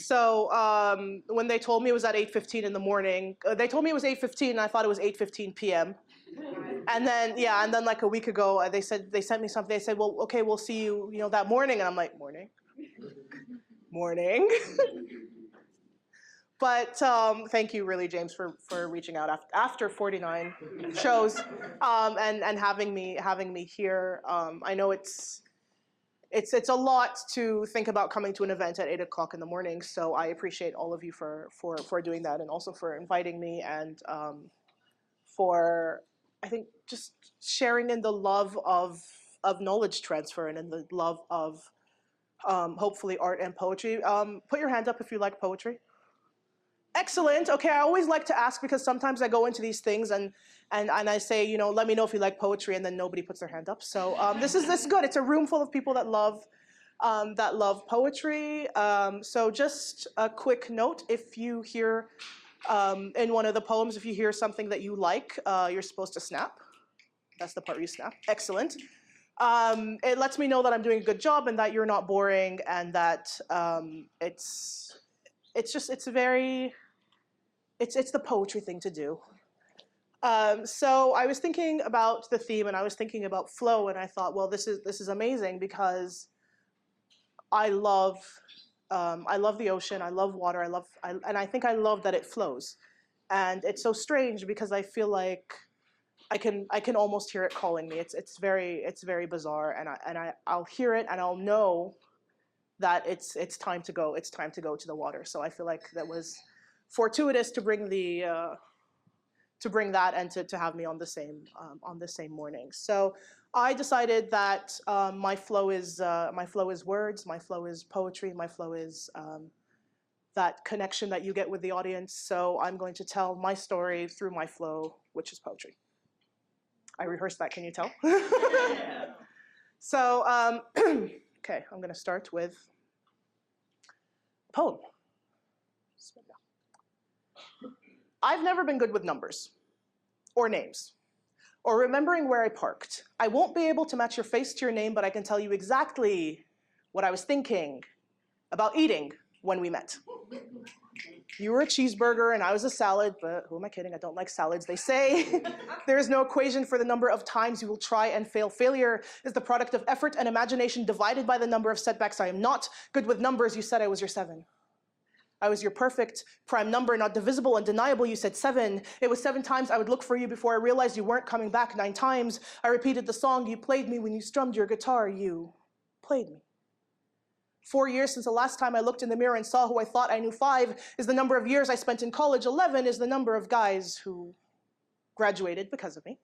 So when they told me it was at 8:15 in the morning, they told me it was 8:15, and I thought it was 8:15 p.m. And then like a week ago, they sent me something. They said, well, okay, we'll see you, that morning. And I'm like, morning, morning. But thank you, really, James, for reaching out after 49 shows and having me here. I know it's a lot to think about coming to an event at 8 o'clock in the morning. So I appreciate all of you for doing that, and also for inviting me, and for, I think, just sharing in the love of knowledge transfer and in the love of hopefully art and poetry. Put your hand up if you like poetry. Excellent. Okay, I always like to ask, because sometimes I go into these things and I say, let me know if you like poetry, and then nobody puts their hand up. So this is good. It's a room full of people that love poetry. So just a quick note: if you hear in one of the poems, if you hear something that you like, you're supposed to snap. That's the part where you snap. Excellent. It lets me know that I'm doing a good job and that you're not boring, and that it's the poetry thing to do. So I was thinking about the theme, and I was thinking about flow, and I thought, well, this is amazing, because I love the ocean, I love water, and I think I love that it flows. And it's so strange, because I feel like I can almost hear it calling me. It's very bizarre, and I'll hear it, and I'll know that it's time to go. It's time to go to the water. So I feel like that was fortuitous to bring that, and to have me on the same morning. So I decided that my flow is words, my flow is poetry, my flow is that connection that you get with the audience. So I'm going to tell my story through my flow, which is poetry. I rehearsed that. Can you tell? So okay, I'm going to start with a poem. I've never been good with numbers, or names, or remembering where I parked. I won't be able to match your face to your name, but I can tell you exactly what I was thinking about eating when we met. You were a cheeseburger and I was a salad, but who am I kidding? I don't like salads. They say there is no equation for the number of times you will try and fail. Failure is the product of effort and imagination divided by the number of setbacks. I am not good with numbers. You said I was your 7. I was your perfect prime number, not divisible, undeniable. You said 7. It was 7 times I would look for you before I realized you weren't coming back. 9 times I repeated the song you played me when you strummed your guitar. You played me. 4 years since the last time I looked in the mirror and saw who I thought I knew. 5 is the number of years I spent in college. 11 is the number of guys who graduated because of me,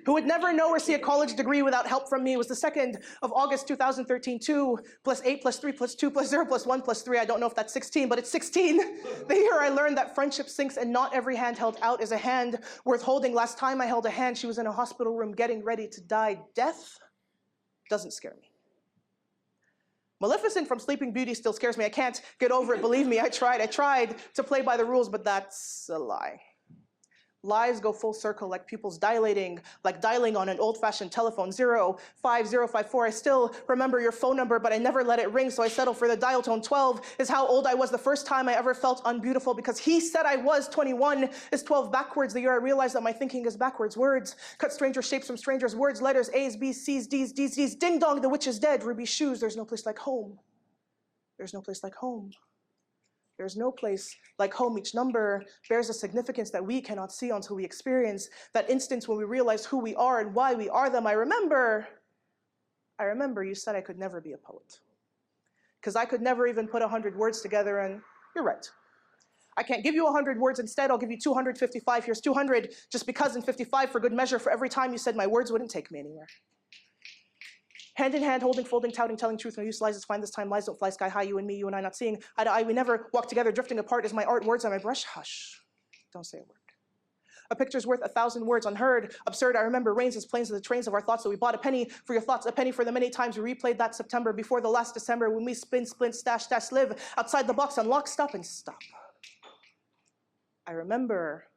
who would never know or see a college degree without help from me. It was the 2nd of August, 2013. 2 plus 8 plus 3 plus 2 plus 0 plus 1 plus 3. I don't know if that's 16, but it's 16. The year I learned that friendship sinks and not every hand held out is a hand worth holding. Last time I held a hand, she was in a hospital room getting ready to die. Death doesn't scare me. Maleficent from Sleeping Beauty still scares me. I can't get over it, believe me. I tried to play by the rules, but that's a lie. Lies go full circle, like pupils dilating, like dialing on an old-fashioned telephone. 05054. I still remember your phone number, but I never let it ring, so I settle for the dial tone. 12 is how old I was the first time I ever felt unbeautiful, because he said I was. 21 is 12 backwards, the year I realized that my thinking is backwards. Words cut stranger shapes from strangers. Words, letters, A's, B's, C's, D's, D's, D's. Ding dong, the witch is dead. Ruby shoes, there's no place like home. There's no place like home. There's no place like home. Each number bears a significance that we cannot see until we experience that instance when we realize who we are and why we are them. I remember you said I could never be a poet, because I could never even put 100 words together, and you're right. I can't give you 100 words. Instead, I'll give you 255. Here's 200, just because, and 55 for good measure, for every time you said my words wouldn't take me anywhere. Hand in hand, holding, folding, touting, telling truth, no use lies is fine this time. Lies don't fly sky high, you and me, you and I not seeing eye to eye. We never walk together, drifting apart. Is my art words on my brush? Hush, don't say a word. A picture's worth 1,000 words unheard. Absurd, I remember rains as planes of the trains of our thoughts. So we bought a penny for your thoughts, a penny for the many times we replayed that September before the last December, when we spin, splint, stash, stash, live outside the box, unlock, stop, and stop. I remember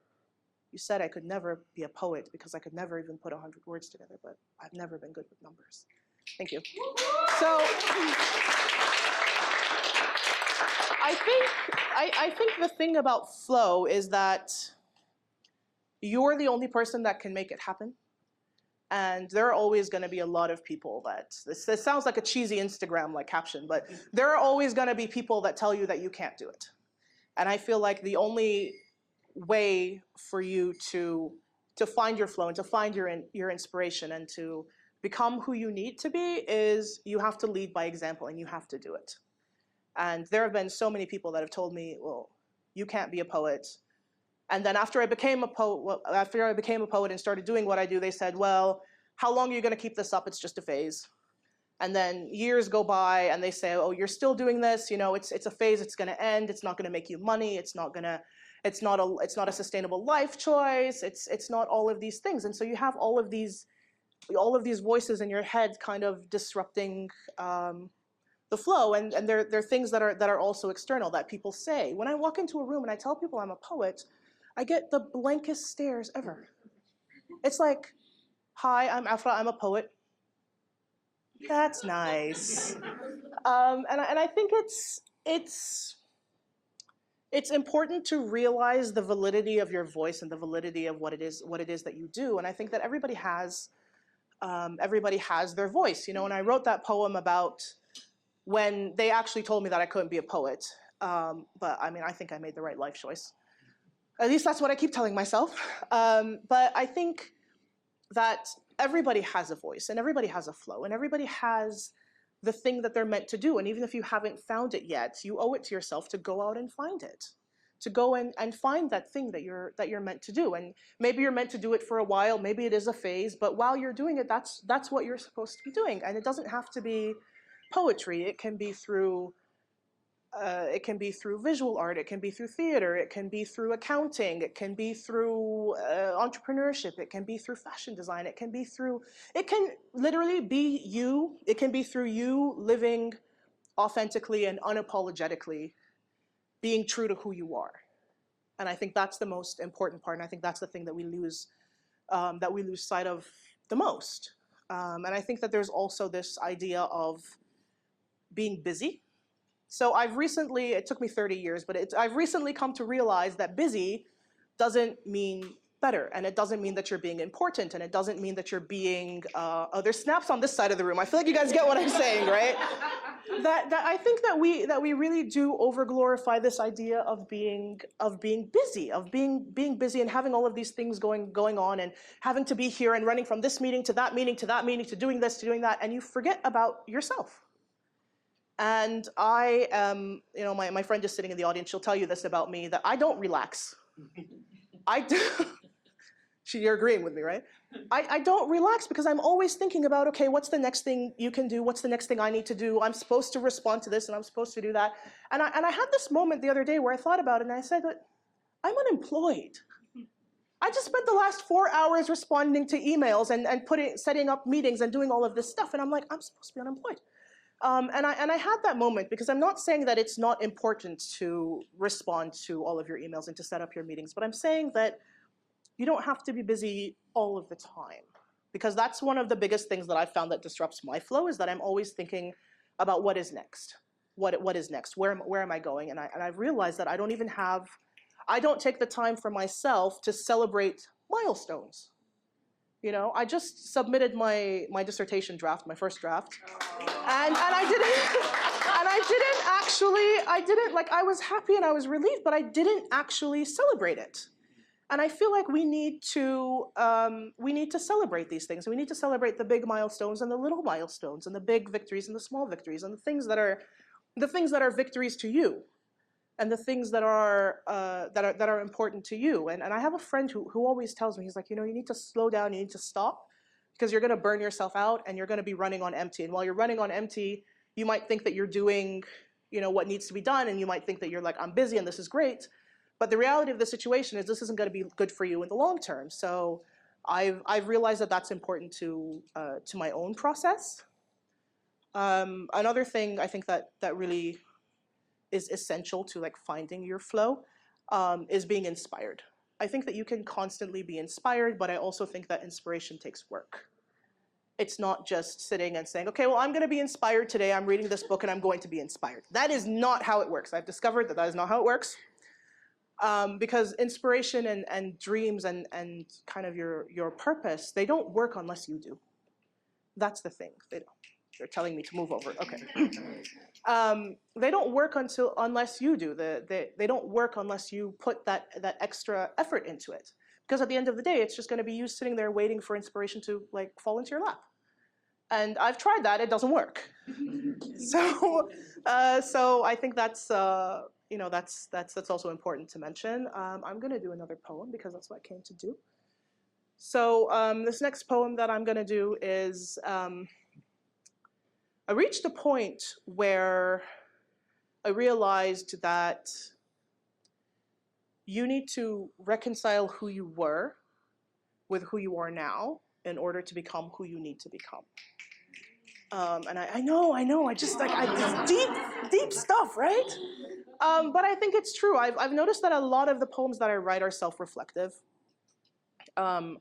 you said I could never be a poet because I could never even put 100 words together, but I've never been good with numbers. Thank you. So I think the thing about flow is that you're the only person that can make it happen. And there are always going to be a lot of people that, this sounds like a cheesy Instagram like caption, but there are always going to be people that tell you that you can't do it. And I feel like the only way for you to find your flow and to find your inspiration and to become who you need to be is you have to lead by example and you have to do it. And there have been so many people that have told me, well, you can't be a poet. And then after I became a poet and started doing what I do, they said, well, how long are you going to keep this up? It's just a phase. And then years go by and they say, oh, you're still doing this, you know, it's a phase, it's going to end, it's not going to make you money, it's not a sustainable life choice, it's not all of these things. And so you have all of these voices in your head kind of disrupting the flow, and they're things that are also external that people say. When I walk into a room and I tell people I'm a poet, I get the blankest stares ever. It's like, hi, I'm Afra, I'm a poet. That's nice. And I think it's important to realize the validity of your voice and the validity of what it is that you do. And I think that everybody has their voice. You know, when I wrote that poem about when they actually told me that I couldn't be a poet, but I mean, I think I made the right life choice. At least that's what I keep telling myself. But I think that everybody has a voice and everybody has a flow and everybody has the thing that they're meant to do. And even if you haven't found it yet, you owe it to yourself to go out and find it, to go and find that thing that you're meant to do. And maybe you're meant to do it for a while, maybe it is a phase, but while you're doing it, that's what you're supposed to be doing. And it doesn't have to be poetry. It can be through visual art, it can be through theater, it can be through accounting, it can be through entrepreneurship, it can be through fashion design, it can literally be you, it can be through you living authentically and unapologetically, being true to who you are. And I think that's the most important part, and I think that's the thing that we lose sight of the most. And I think that there's also this idea of being busy. So it took me 30 years, but I've recently come to realize that busy doesn't mean better, and it doesn't mean that you're being important, and it doesn't mean that you're being, there's snaps on this side of the room. I feel like you guys get what I'm saying, right? That I think that we really do over-glorify this idea of being busy, of being busy and having all of these things going on and having to be here and running from this meeting to that meeting to that meeting to doing this to doing that, and you forget about yourself. And I am, you know, my friend is sitting in the audience, she'll tell you this about me, that I don't relax. You're agreeing with me, right? I don't relax because I'm always thinking about, okay, what's the next thing you can do? What's the next thing I need to do? I'm supposed to respond to this and I'm supposed to do that. And I had this moment the other day where I thought about it and I said, I'm unemployed. I just spent the last 4 hours responding to emails and setting up meetings and doing all of this stuff. And I'm like, I'm supposed to be unemployed. And I had that moment because I'm not saying that it's not important to respond to all of your emails and to set up your meetings, but I'm saying that you don't have to be busy all of the time, because that's one of the biggest things that I've found that disrupts my flow, is that I'm always thinking about what is next, what is next, where am I going, and I've realized that I don't take the time for myself to celebrate milestones. You know, I just submitted my dissertation draft, my first draft, and I was happy and I was relieved, but I didn't actually celebrate it. And I feel like we need to celebrate these things. We need to celebrate the big milestones and the little milestones and the big victories and the small victories and the things that are victories to you, and the things that are important to you. And I have a friend who always tells me, he's like, you know, you need to slow down, you need to stop, because you're going to burn yourself out and you're going to be running on empty. And while you're running on empty, you might think that you're doing, you know, what needs to be done, and you might think that you're like, I'm busy and this is great. But the reality of the situation is this isn't going to be good for you in the long term. So I've realized that that's important to my own process. Another thing I think that really is essential to like finding your flow is being inspired. I think that you can constantly be inspired, but I also think that inspiration takes work. It's not just sitting and saying, okay, well, I'm going to be inspired today. I'm reading this book and I'm going to be inspired. That is not how it works. I've discovered that that is not how it works. Because inspiration and dreams and kind of your purpose, they don't work unless you do. That's the thing. They're telling me to move over. Okay. They don't work unless you do. They don't work unless you put that extra effort into it. Because at the end of the day, it's just going to be you sitting there waiting for inspiration to like fall into your lap. And I've tried that; it doesn't work. So I think that's that's also important to mention. I'm going to do another poem because that's what I came to do. So this next poem that I'm going to do is I reached a point where I realized that you need to reconcile who you were with who you are now in order to become who you need to become. And I know, I just deep stuff, right? But I think it's true. I've noticed that a lot of the poems that I write are self-reflective. A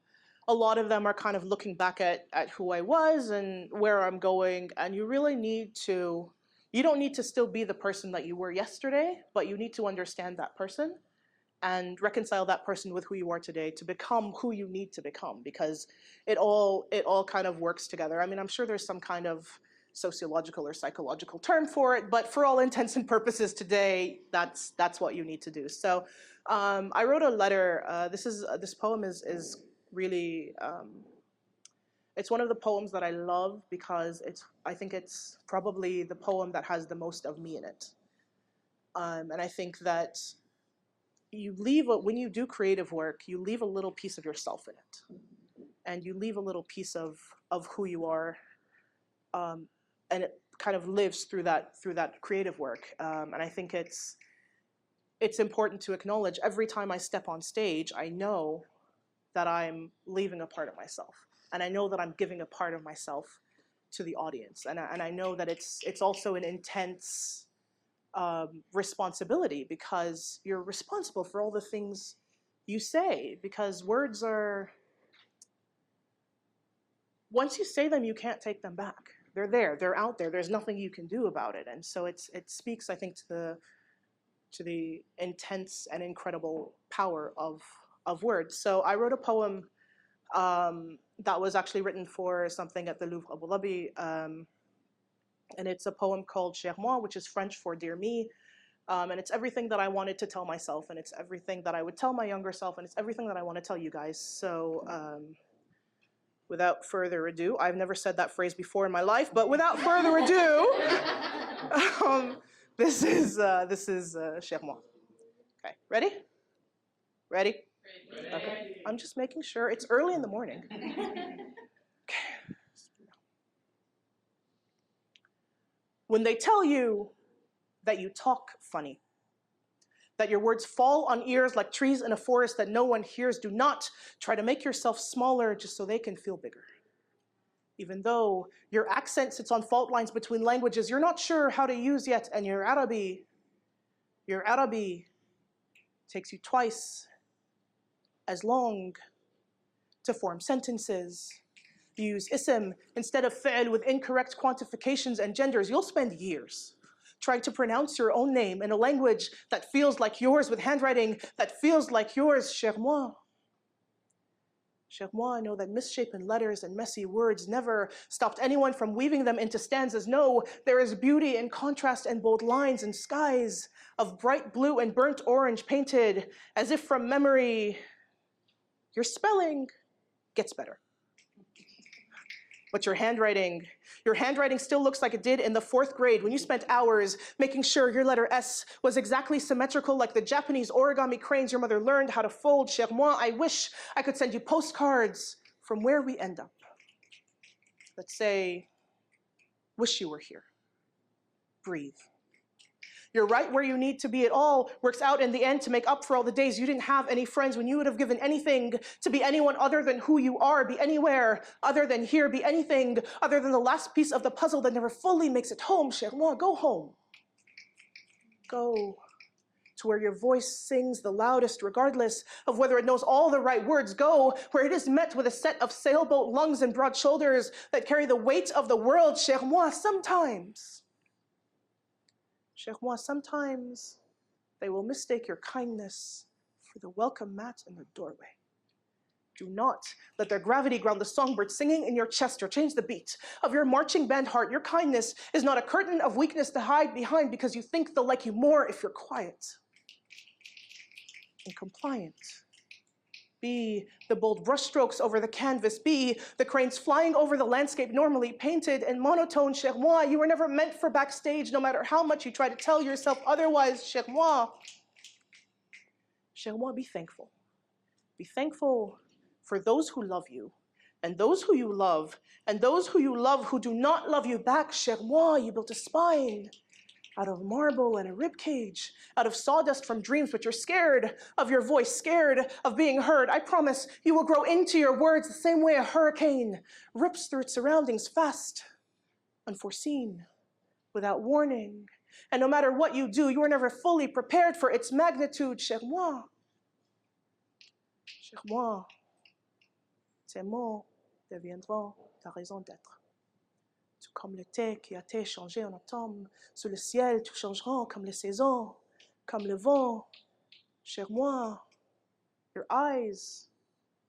lot of them are kind of looking back at who I was and where I'm going, and you really need to, you don't need to still be the person that you were yesterday, but you need to understand that person and reconcile that person with who you are today to become who you need to become, because it all kind of works together. I mean, I'm sure there's some kind of sociological or psychological term for it, but for all intents and purposes today, that's what you need to do. So I wrote a letter. This poem is really, it's one of the poems that I love because I think it's probably the poem that has the most of me in it. And I think that when you do creative work, you leave a little piece of yourself in it. And you leave a little piece of who you are. And it kind of lives through that creative work. And I think it's important to acknowledge every time I step on stage, I know that I'm leaving a part of myself. And I know that I'm giving a part of myself to the audience. And I know that it's also an intense responsibility, because you're responsible for all the things you say, because words are, once you say them, you can't take them back. They're there, they're out there, there's nothing you can do about it. And so it speaks, I think, to the intense and incredible power of words. So I wrote a poem that was actually written for something at the Louvre Abu Dhabi, and it's a poem called Cher Moi, which is French for Dear Me. And it's everything that I wanted to tell myself, and it's everything that I would tell my younger self, and it's everything that I want to tell you guys. So without further ado, I've never said that phrase before in my life, but without further ado, this is Cher Moi. Okay, ready? Ready? Okay. I'm just making sure. It's early in the morning. Okay. When they tell you that you talk funny, that your words fall on ears like trees in a forest that no one hears, do not try to make yourself smaller just so they can feel bigger. Even though your accent sits on fault lines between languages you're not sure how to use yet, and your Arabi takes you twice as long to form sentences. You use ism instead of fi'l with incorrect quantifications and genders. You'll spend years trying to pronounce your own name in a language that feels like yours, with handwriting that feels like yours. Cher moi. Cher moi, I know that misshapen letters and messy words never stopped anyone from weaving them into stanzas. No, there is beauty in contrast and bold lines and skies of bright blue and burnt orange painted as if from memory. Your spelling gets better. But your handwriting still looks like it did in the 4th grade when you spent hours making sure your letter S was exactly symmetrical like the Japanese origami cranes your mother learned how to fold. Cher moi, I wish I could send you postcards from where we end up that say, wish you were here. Breathe. You're right where you need to be. It all works out in the end to make up for all the days you didn't have any friends, when you would have given anything to be anyone other than who you are, be anywhere other than here, be anything other than the last piece of the puzzle that never fully makes it home. Cher moi, go home. Go to where your voice sings the loudest regardless of whether it knows all the right words go, where it is met with a set of sailboat lungs and broad shoulders that carry the weight of the world. Cher moi, sometimes they will mistake your kindness for the welcome mat in the doorway. Do not let their gravity ground the songbird singing in your chest or change the beat of your marching band heart. Your kindness is not a curtain of weakness to hide behind because you think they'll like you more if you're quiet and compliant. Be the bold brushstrokes over the canvas. Be the cranes flying over the landscape normally painted in monotone. Cher moi, you were never meant for backstage no matter how much you try to tell yourself otherwise. Cher moi, be thankful. Be thankful for those who love you, and those who you love, and those who you love who do not love you back. Cher moi, you built a spine out of marble and a rib cage, out of sawdust from dreams, but you're scared of your voice, scared of being heard. I promise you will grow into your words the same way a hurricane rips through its surroundings fast, unforeseen, without warning. And no matter what you do, you are never fully prepared for its magnitude. Cher moi, ces mots deviendront ta raison d'être. Tout comme le thé qui a été changé en automne, sous le ciel, tout changeront comme les saisons, comme le vent. Cher moi, your eyes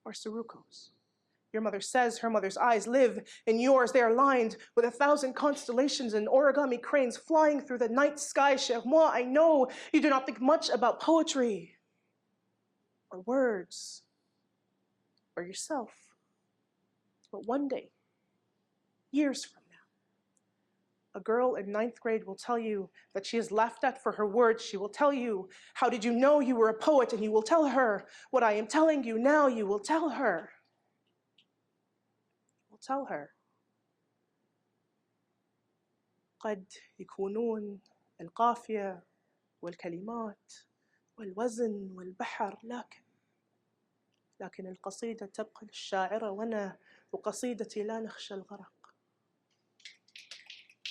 are Suruko's. Your mother says her mother's eyes live in yours. They are lined with 1,000 constellations and origami cranes flying through the night sky. Cher moi, I know you do not think much about poetry or words or yourself. But one day, years from now, a girl in 9th grade will tell you that she is laughed at for her words. She will tell you, how did you know you were a poet? And you will tell her, what I am telling you now, you will tell her. Tell her. قد يكونون القافية والكلمات والوزن والبحر لكن القصيدة تبقى للشاعرة وأنا وقصيدتي لا نخشى الغرق.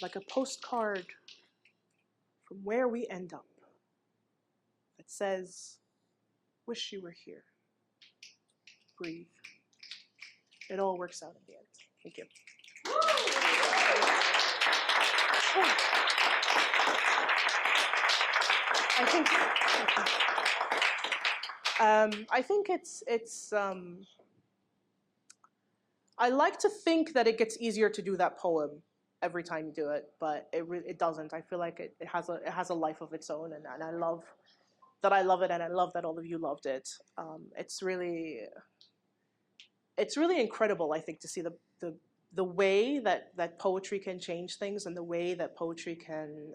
Like a postcard from where we end up that says, wish you were here. Breathe. It all works out in the end. Thank you. I think it's I like to think that it gets easier to do that poem every time you do it, but it doesn't. I feel like it has a life of its own, and I love that I love it, and I love that all of you loved it. It's really incredible, I think, to see the way that poetry can change things, and the way that poetry can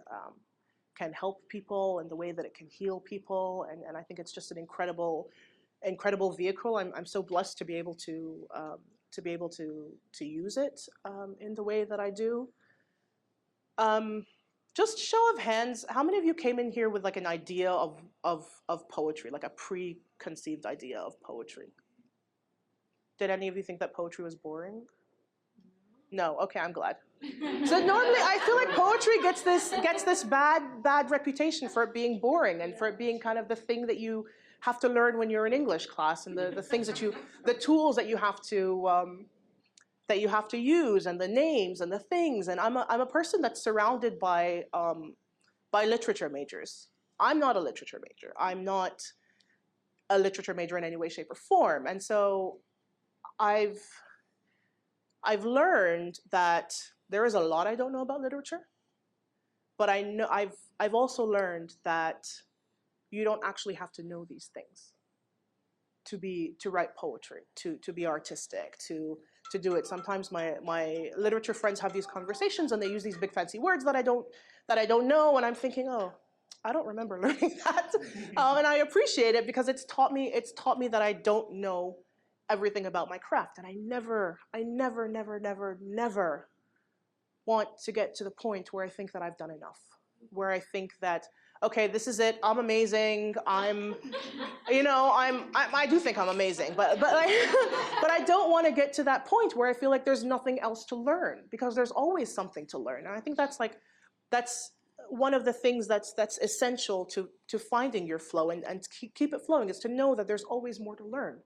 help people, and the way that it can heal people, and I think it's just an incredible vehicle. I'm so blessed to be able to use it in the way that I do. Just show of hands, how many of you came in here with like an idea of poetry, like a preconceived idea of poetry? Did any of you think that poetry was boring? No, okay, I'm glad. So normally I feel like poetry gets this bad reputation for it being boring, and for it being kind of the thing that you have to learn when you're in English class, and the things that the tools that you have to use, and the names and the things. And I'm a person that's surrounded by literature majors. I'm not a literature major. I'm not a literature major in any way, shape, or form. And so I've learned that there is a lot I don't know about literature, but I know I've also learned that you don't actually have to know these things to write poetry, to be artistic, to do it. Sometimes my literature friends have these conversations, and they use these big fancy words that I don't know, and I'm thinking, oh, I don't remember learning that, and I appreciate it because it's taught me that I don't know everything about my craft, and I never want to get to the point where I think that I've done enough, where I think that, okay, this is it, I'm amazing, I do think I'm amazing, but I don't want to get to that point where I feel like there's nothing else to learn, because there's always something to learn. And I think that's one of the things that's essential to finding your flow and keep it flowing is to know that there's always more to learn,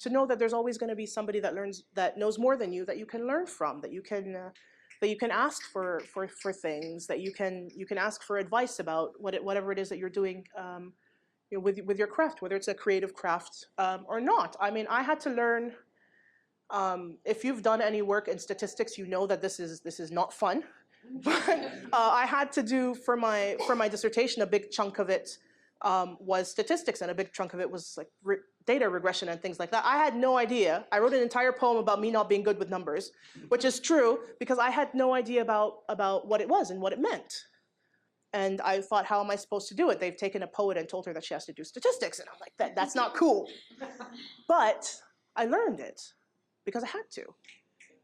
to know that there's always going to be somebody that knows more than you, that you can learn from, that you can ask for things, that you can ask for advice about whatever it is that you're doing, with your craft, whether it's a creative craft or not. I mean, I had to learn. If you've done any work in statistics, you know that this is not fun. But I had to do for my dissertation, a big chunk of it was statistics, and a big chunk of it was like data regression and things like that. I had no idea. I wrote an entire poem about me not being good with numbers, which is true because I had no idea about what it was and what it meant. And I thought, how am I supposed to do it? They've taken a poet and told her that she has to do statistics, and I'm like, that's not cool. But I learned it because I had to.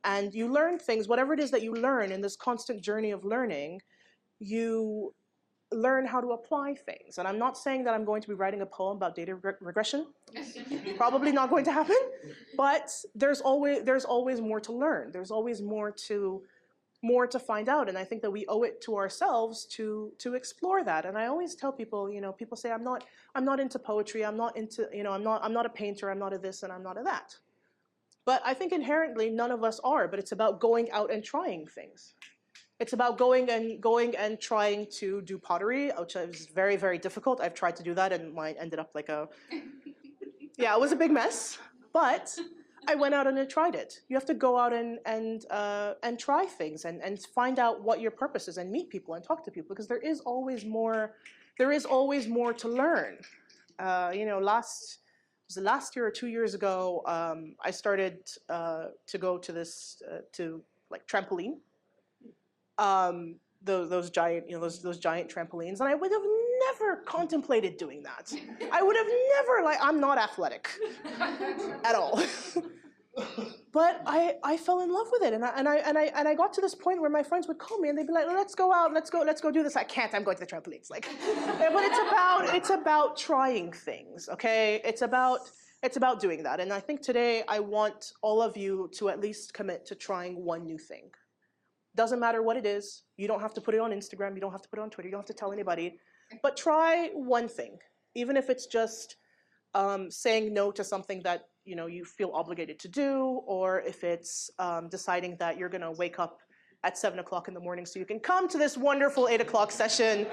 And you learn things, whatever it is that you learn in this constant journey of learning, you learn how to apply things. And I'm not saying that I'm going to be writing a poem about data regression. Probably not going to happen. But there's always more to learn. There's always more to find out. And I think that we owe it to ourselves to explore that. And I always tell people, people say, I'm not into poetry, I'm not into, I'm not a painter, I'm not a this and I'm not a that. But I think inherently none of us are, but it's about going out and trying things. It's about going and trying to do pottery, which is very, very difficult. I've tried to do that and mine ended up like yeah, it was a big mess, but I went out and I tried it. You have to go out and try things and find out what your purpose is and meet people and talk to people, because there is always more to learn. Last year or 2 years ago, I started to go to this to like trampoline, those giant those giant trampolines, and I would have never contemplated doing that. I would have never I'm not athletic at all. But I fell in love with it, and I got to this point where my friends would call me and they'd be like, let's go out, let's go do this. I can't. I'm going to the trampolines. But it's about trying things. Okay, it's about doing that. And I think today I want all of you to at least commit to trying one new thing. Doesn't matter what it is. You don't have to put it on Instagram. You don't have to put it on Twitter. You don't have to tell anybody. But try one thing, even if it's just saying no to something that you feel obligated to do, or if it's deciding that you're going to wake up at 7 o'clock in the morning so you can come to this wonderful 8 o'clock session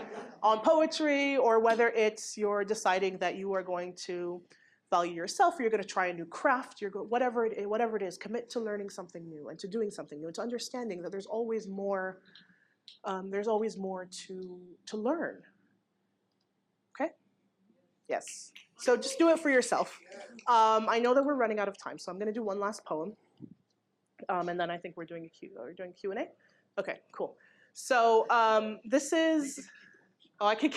on poetry, or whether it's you're deciding that you are going to value yourself, or you're going to try a new craft, whatever it is, commit to learning something new and to doing something new and to understanding that there's always more to learn. Okay? Yes. So just do it for yourself. I know that we're running out of time, so I'm going to do one last poem, and then I think we're doing a Q&A. Okay, cool. So this is. Oh, I can.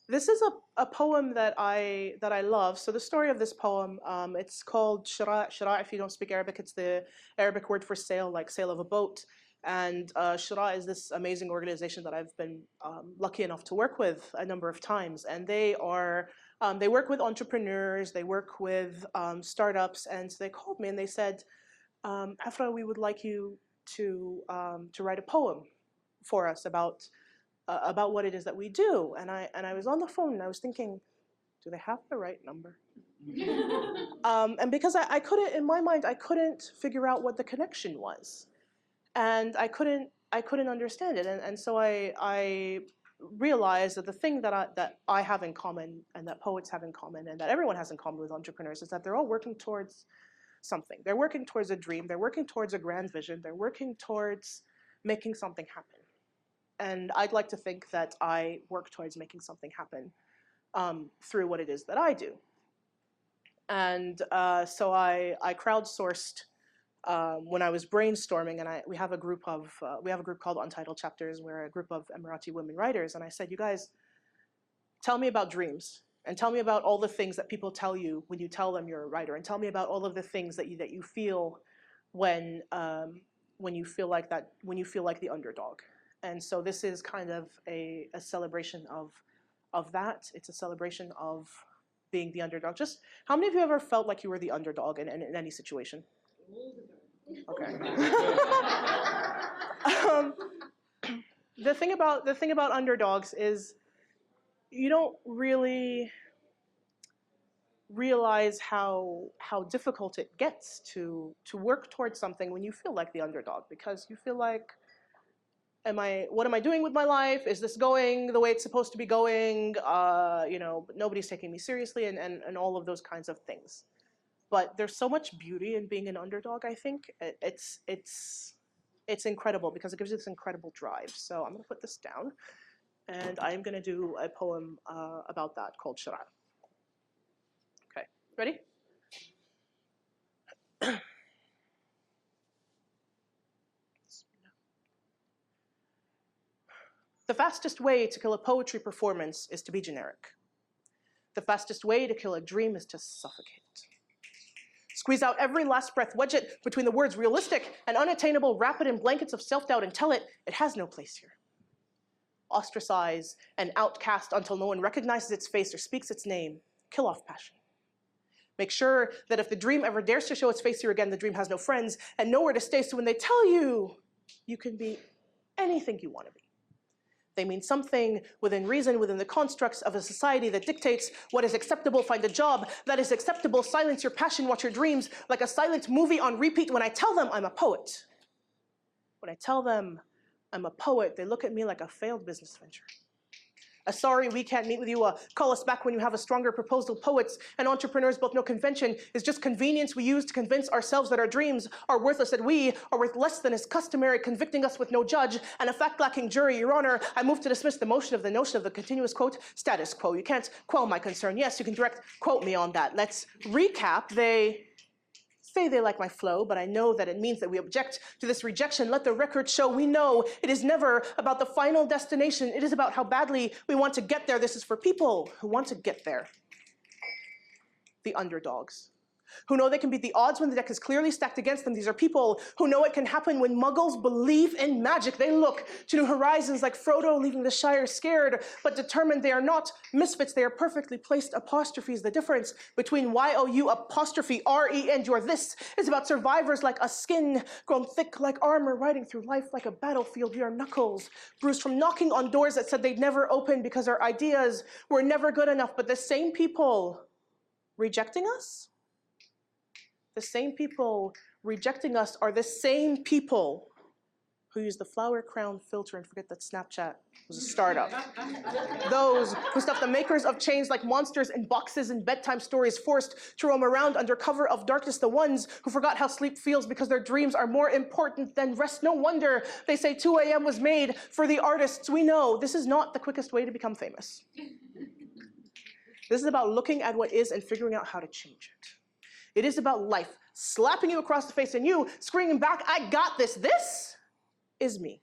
This is a poem that I love. So the story of this poem, it's called Shira. Shira, if you don't speak Arabic, it's the Arabic word for sail, like sail of a boat. And Shira is this amazing organization that I've been lucky enough to work with a number of times. And they work with entrepreneurs, they work with startups. And so they called me and they said, Afra, we would like you to write a poem for us about what it is that we do. And I was on the phone and I was thinking, do they have the right number? And because I couldn't, in my mind, I couldn't figure out what the connection was. And I couldn't understand it. And so I realized that the thing that I have in common, and that poets have in common, and that everyone has in common with entrepreneurs, is that they're all working towards something. They're working towards a dream. They're working towards a grand vision. They're working towards making something happen. And I'd like to think that I work towards making something happen through what it is that I do. And so I crowdsourced when I was brainstorming, and we have a group called Untitled Chapters. We're a group of Emirati women writers, and I said, you guys, tell me about dreams, and tell me about all the things that people tell you when you tell them you're a writer, and tell me about all of the things that you feel when you feel like the underdog. And so this is kind of a celebration of that. It's a celebration of being the underdog. Just how many of you ever felt like you were the underdog in any situation? Okay. The thing about underdogs is you don't really realize how difficult it gets to work towards something when you feel like the underdog, because you feel like, what am I doing with my life? Is this going the way it's supposed to be going? Nobody's taking me seriously, and all of those kinds of things. But there's so much beauty in being an underdog, I think. It's incredible because it gives you this incredible drive. So I'm going to put this down, and I'm going to do a poem about that called Shara. Okay, ready? The fastest way to kill a poetry performance is to be generic. The fastest way to kill a dream is to suffocate. Squeeze out every last breath, wedge it between the words realistic and unattainable, wrap it in blankets of self-doubt and tell it has no place here. Ostracize and outcast until no one recognizes its face or speaks its name. Kill off passion. Make sure that if the dream ever dares to show its face here again, the dream has no friends and nowhere to stay, so when they tell you, you can be anything you want to be. They mean something within reason, within the constructs of a society that dictates what is acceptable. Find a job that is acceptable. Silence your passion, watch your dreams like a silent movie on repeat. When I tell them I'm a poet, when I tell them I'm a poet, they look at me like a failed business venture. Sorry, we can't meet with you. Call us back when you have a stronger proposal. Poets and entrepreneurs both know convention is just convenience we use to convince ourselves that our dreams are worthless, that we are worth less than is customary, convicting us with no judge and a fact-lacking jury. Your Honor, I move to dismiss the motion of the notion of the continuous, quote, status quo. You can't quell my concern. Yes, you can direct quote me on that. Let's recap. They say they like my flow, but I know that it means that we object to this rejection. Let the record show we know it is never about the final destination. It is about how badly we want to get there. This is for people who want to get there. The underdogs, who know they can beat the odds when the deck is clearly stacked against them. These are people who know it can happen when muggles believe in magic. They look to new horizons like Frodo leaving the Shire scared, but determined. They are not misfits. They are perfectly placed apostrophes. The difference between Y-O-U apostrophe R-E and your this is about survivors like a skin grown thick like armor, riding through life like a battlefield. We are knuckles, bruised from knocking on doors that said they'd never open because our ideas were never good enough. But the same people rejecting us, the same people rejecting us are the same people who use the flower crown filter and forget that Snapchat was a startup. Those who stuff the makers of change like monsters in boxes and bedtime stories, forced to roam around under cover of darkness. The ones who forgot how sleep feels because their dreams are more important than rest. No wonder they say 2 a.m. was made for the artists. We know this is not the quickest way to become famous. This is about looking at what is and figuring out how to change it. It is about life slapping you across the face and you screaming back, I got this. This is me.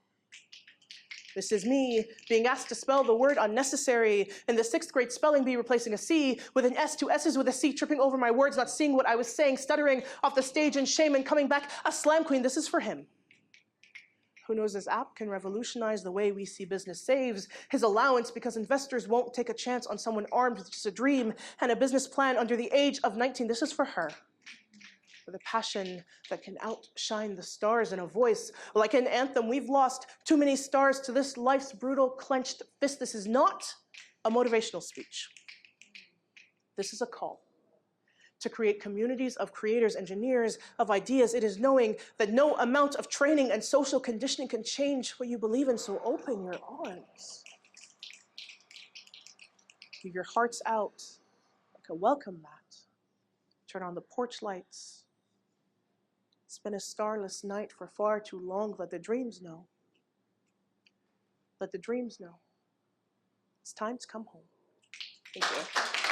This is me being asked to spell the word unnecessary in the 6th grade spelling bee, replacing a C with an S, 2 S's with a C, tripping over my words, not seeing what I was saying, stuttering off the stage in shame and coming back a slam queen. This is for him. Who knows this app can revolutionize the way we see business, saves his allowance because investors won't take a chance on someone armed with just a dream and a business plan under the age of 19. This is for her. With a passion that can outshine the stars, and a voice like an anthem. We've lost too many stars to this life's brutal clenched fist. This is not a motivational speech. This is a call to create communities of creators, engineers, of ideas. It is knowing that no amount of training and social conditioning can change what you believe in, so open your arms. Leave your hearts out like a welcome mat. Turn on the porch lights. It's been a starless night for far too long. Let the dreams know. Let the dreams know. It's time to come home. Thank you.